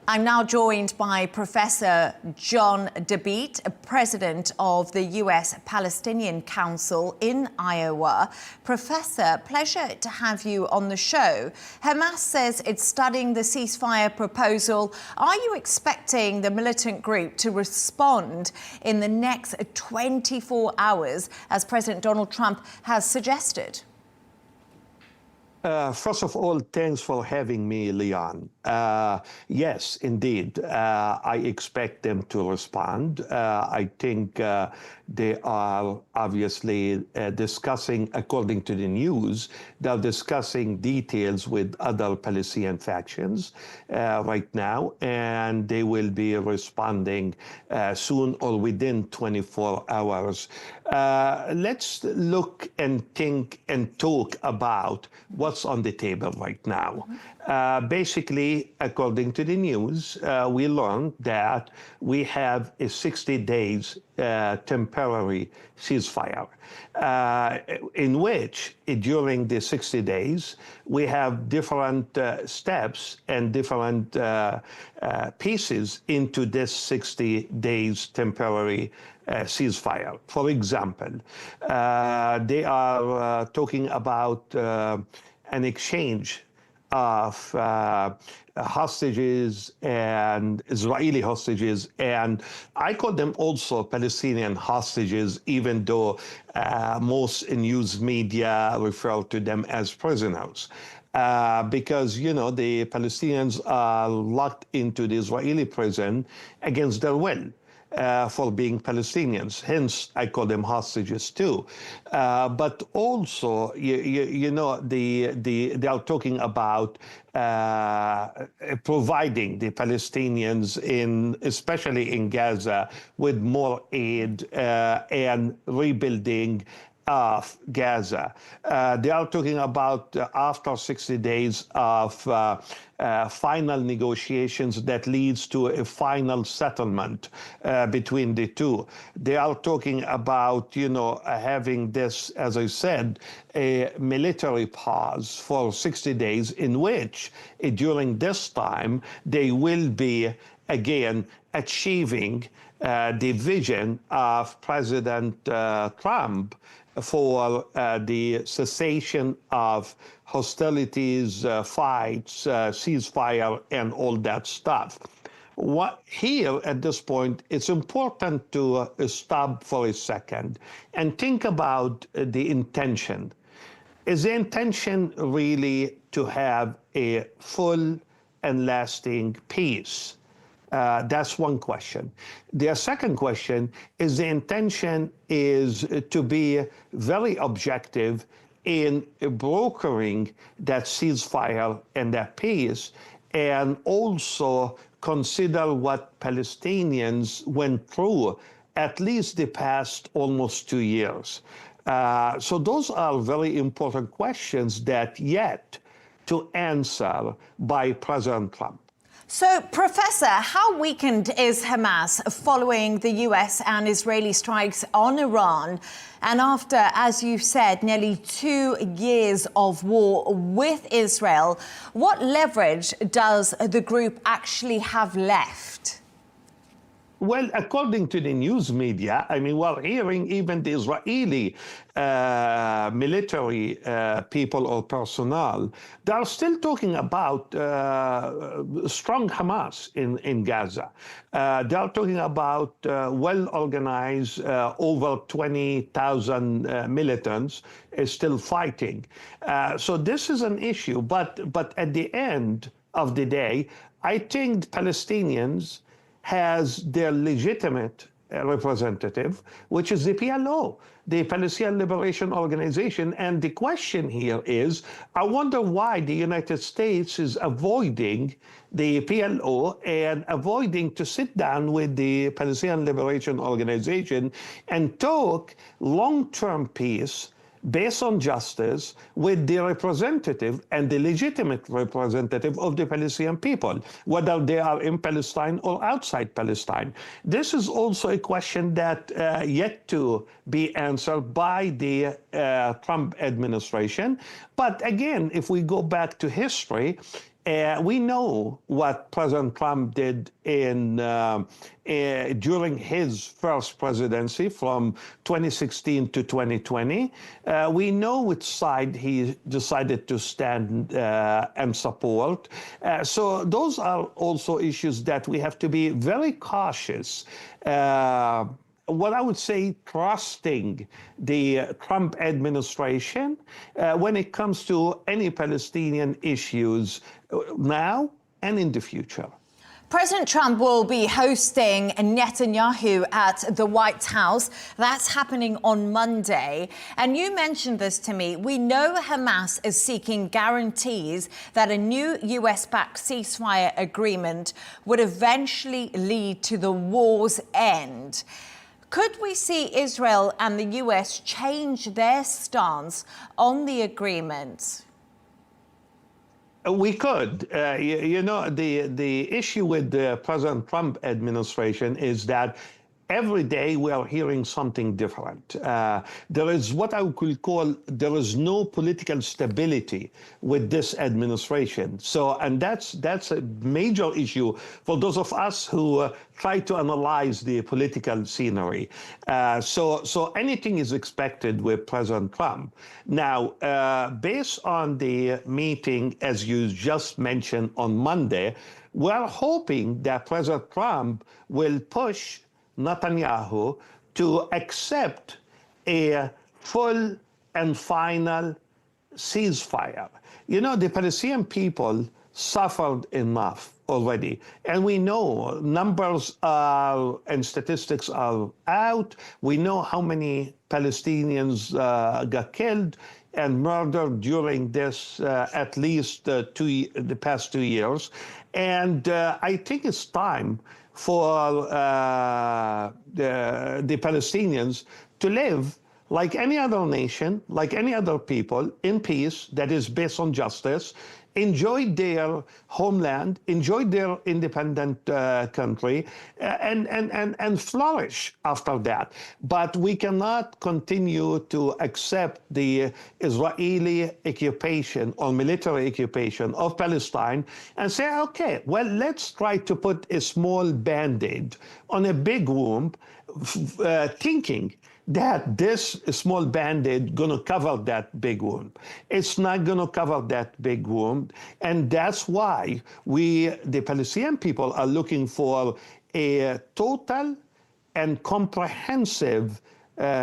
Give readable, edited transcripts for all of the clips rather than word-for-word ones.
I'm now joined by Professor John Dabeet, President of the US Palestinian Council in Iowa. Professor, pleasure to have you on the show. Hamas says it's studying the ceasefire proposal. Are you expecting the militant group to respond in the next 24 hours, as President Donald Trump has suggested? First of all, thanks for having me, Leon. Yes, indeed, I expect them to respond. I think they are obviously discussing, according to the news, they're discussing details with other Palestinian factions right now, and they will be responding soon or within 24 hours. Let's look and think and talk about what's on the table right now. Basically, according to the news, we learned that we have a 60 days temporary ceasefire, in which during the 60 days, we have different steps and different pieces into this 60 days temporary ceasefire. For example, they are talking about an exchange of hostages and Israeli hostages, and I call them also Palestinian hostages, even though most news media refer to them as prisoners. Because, you know, the Palestinians are locked into the Israeli prison against their will. For being Palestinians. Hence, I call them hostages too. But also, you know, they are talking about providing the Palestinians, especially in Gaza, with more aid and rebuilding of Gaza. They are talking about after 60 days of final negotiations that leads to a final settlement between the two. They are talking about, you know, having this, as I said, a military pause for 60 days in which during this time they will be again achieving the vision of President Trump for the cessation of hostilities, fights, ceasefire, and all that stuff. Here, at this point, it's important to stop for a second and think about the intention. Is the intention really to have a full and lasting peace? That's one question. The second question is the intention is to be very objective in brokering that ceasefire and that peace, and also consider what Palestinians went through at least the past almost 2 years. So those are very important questions that yet to answer by President Trump. So, Professor, how weakened is Hamas following the US and Israeli strikes on Iran? And after, as you said, nearly 2 years of war with Israel, what leverage does the group actually have left? Well, according to the news media, I mean, we're hearing even the Israeli military people or personnel, they are still talking about strong Hamas in Gaza. They are talking about well-organized, over 20,000 militants still fighting. So this is an issue. But at the end of the day, I think Palestinians has their legitimate representative, which is the PLO, the Palestinian Liberation Organization. And the question here is, I wonder why the United States is avoiding the PLO and avoiding to sit down with the Palestinian Liberation Organization and talk long-term peace based on justice with the representative and the legitimate representative of the Palestinian people, whether they are in Palestine or outside Palestine. This is also a question that yet to be answered by the Trump administration. But again, if we go back to history, We know what President Trump did during his first presidency from 2016 to 2020. We know which side he decided to stand and support. So those are also issues that we have to be very cautious. What I would say, trusting the Trump administration when it comes to any Palestinian issues now and in the future. President Trump will be hosting Netanyahu at the White House. That's happening on Monday. And you mentioned this to me. We know Hamas is seeking guarantees that a new US-backed ceasefire agreement would eventually lead to the war's end. Could we see Israel and the US change their stance on the agreement? We could. You know, the issue with the President Trump administration is that every day we are hearing something different. There is what I could call, there is no political stability with this administration. So, and that's a major issue for those of us who try to analyze the political scenery. So anything is expected with President Trump. Now, based on the meeting, as you just mentioned on Monday, we're hoping that President Trump will push Netanyahu to accept a full and final ceasefire. You know, the Palestinian people suffered enough already. And we know numbers and statistics are out. We know how many Palestinians got killed and murdered during this at least the past 2 years. And I think it's time for the Palestinians to live like any other nation, like any other people, in peace that is based on justice, enjoy their homeland, enjoy their independent country, and flourish after that. But we cannot continue to accept the Israeli occupation or military occupation of Palestine and say, okay, well, let's try to put a small Band-Aid on a big wound, thinking that this small Band-Aid gonna cover that big wound. It's not gonna cover that big wound, and that's why we, the Palestinian people, are looking for a total and comprehensive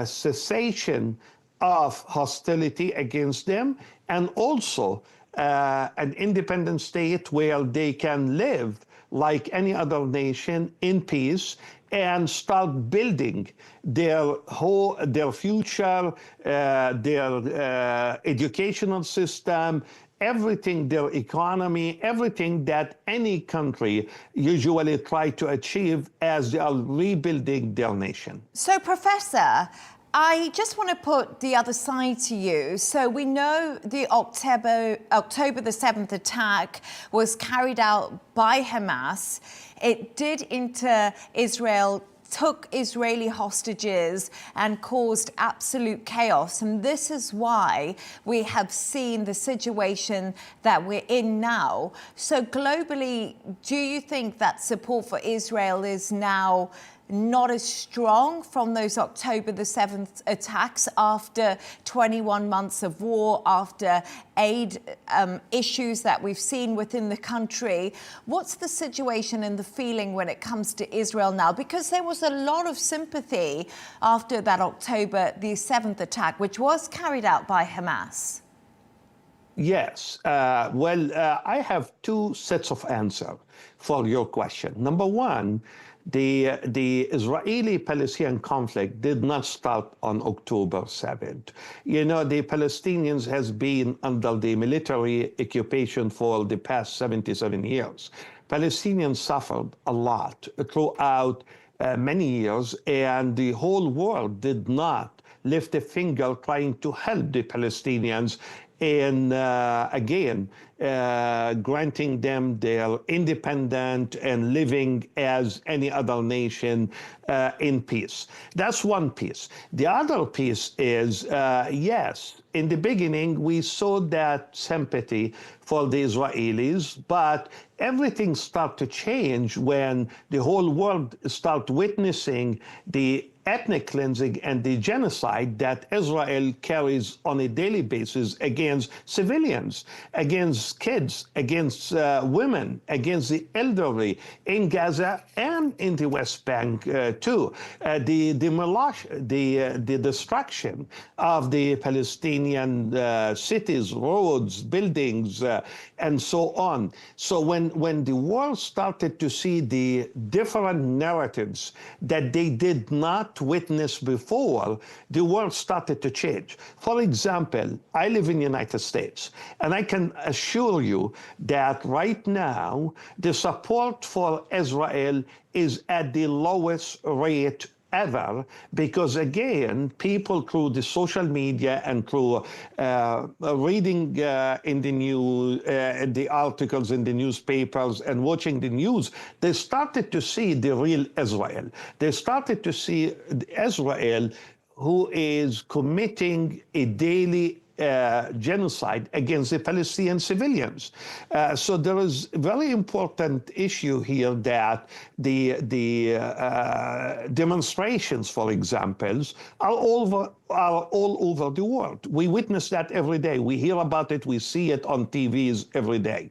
cessation of hostility against them, and also an independent state where they can live like any other nation in peace and start building their future, their educational system, everything, their economy, everything that any country usually try to achieve as they are rebuilding their nation. So, Professor, I just want to put the other side to you. So we know the October the 7th attack was carried out by Hamas. It did enter Israel, took Israeli hostages and caused absolute chaos. And this is why we have seen the situation that we're in now. So globally, do you think that support for Israel is now not as strong from those October the 7th attacks after 21 months of war, after aid issues that we've seen within the country? What's the situation and the feeling when it comes to Israel now? Because there was a lot of sympathy after that October the 7th attack, which was carried out by Hamas. Yes. I have two sets of answers for your question. Number one, the Israeli-Palestinian conflict did not start on October 7th. You know, the Palestinians has been under the military occupation for the past 77 years. Palestinians suffered a lot throughout many years, and the whole world did not lift a finger trying to help the Palestinians in, again, granting them their independent and living as any other nation in peace. That's one piece. The other piece is, yes, in the beginning, we saw that sympathy for the Israelis, but everything started to change when the whole world started witnessing the ethnic cleansing and the genocide that Israel carries on a daily basis against civilians, against kids, against women, against the elderly in Gaza and in the West Bank too. The destruction of the Palestinian cities, roads, buildings, and so on. So when the world started to see the different narratives that they did not witness before, the world started to change. For example, I live in the United States, and I can assure you that right now, the support for Israel is at the lowest rate ever, because again, people through the social media and through reading in the news, the articles in the newspapers and watching the news, they started to see the real Israel. They started to see Israel who is committing a daily genocide against the Palestinian civilians. So there is a very important issue here that the demonstrations, for example, are all over the world. We witness that every day. We hear about it. We see it on TVs every day.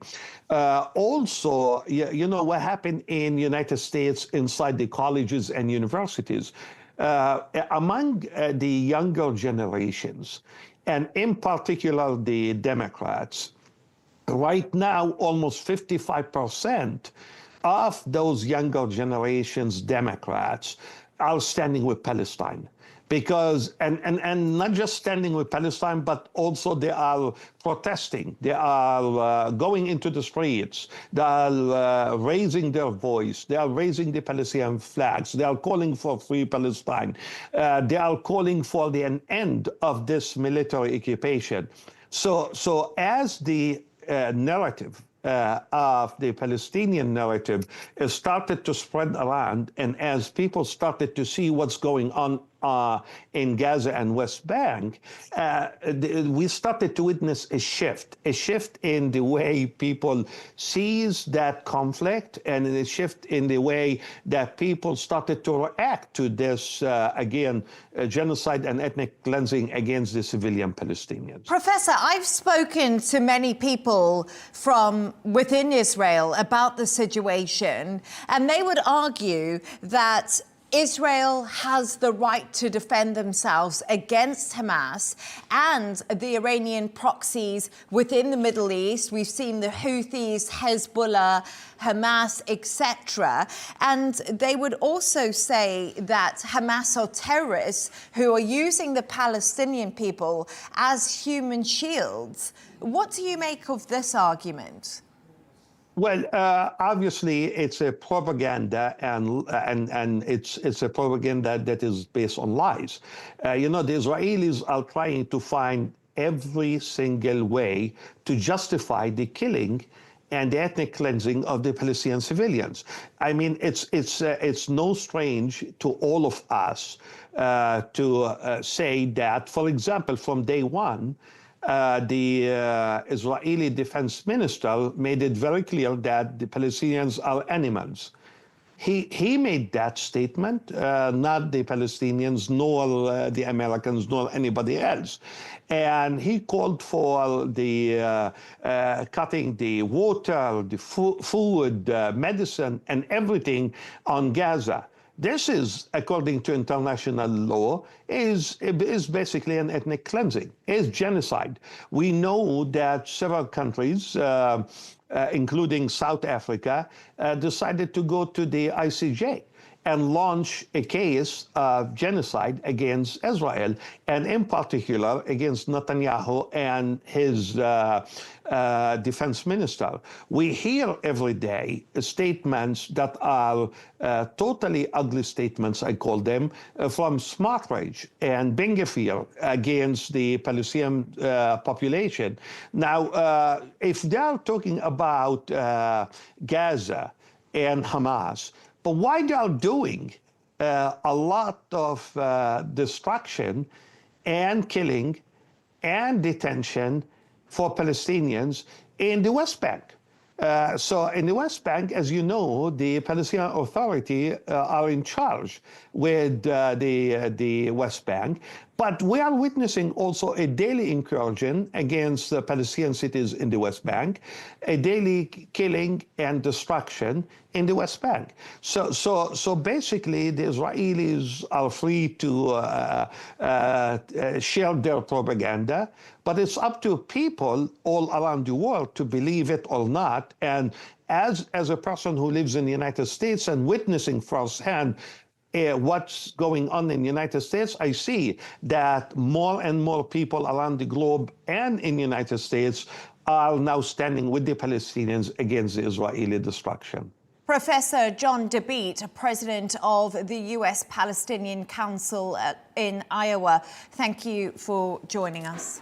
Also, you know what happened in the United States inside the colleges and universities. Among the younger generations, and in particular the Democrats, right now almost 55% of those younger generations Democrats are standing with Palestine. Because, and not just standing with Palestine, but also they are protesting. They are going into the streets. They are raising their voice. They are raising the Palestinian flags. They are calling for free Palestine. They are calling for an end of this military occupation. So as the narrative of the Palestinian narrative started to spread around, and as people started to see what's going on in Gaza and West Bank, we started to witness a shift in the way people sees that conflict, and a shift in the way that people started to react to this, genocide and ethnic cleansing against the civilian Palestinians. Professor, I've spoken to many people from within Israel about the situation, and they would argue that Israel has the right to defend themselves against Hamas and the Iranian proxies within the Middle East. We've seen the Houthis, Hezbollah, Hamas, etc. And they would also say that Hamas are terrorists who are using the Palestinian people as human shields. What do you make of this argument? Well, obviously, it's a propaganda, and it's a propaganda that is based on lies. The Israelis are trying to find every single way to justify the killing and the ethnic cleansing of the Palestinian civilians. I mean, it's no strange to all of us to say that, for example, from day one, the Israeli defense minister made it very clear that the Palestinians are animals. He made that statement, not the Palestinians, nor the Americans, nor anybody else. And he called for the cutting the water, the food, medicine, and everything on Gaza. This is, according to international law, is basically an ethnic cleansing, is genocide. We know that several countries, including South Africa, decided to go to the ICJ and launch a case of genocide against Israel, and in particular against Netanyahu and his defense minister. We hear every day statements that are totally ugly statements, I call them, from Smotrich and Ben Gvir against the Palestinian population. Now, if they are talking about Gaza and Hamas, but why they are doing a lot of destruction and killing and detention for Palestinians in the West Bank? So in the West Bank, as you know, the Palestinian Authority are in charge with the West Bank. But we are witnessing also a daily incursion against the Palestinian cities in the West Bank, a daily killing and destruction in the West Bank. So basically, the Israelis are free to share their propaganda, but it's up to people all around the world to believe it or not. And as a person who lives in the United States and witnessing firsthand what's going on in the United States, I see that more and more people around the globe and in the United States are now standing with the Palestinians against the Israeli destruction. Professor John Dabeet, president of the US Palestinian Council in Iowa, thank you for joining us.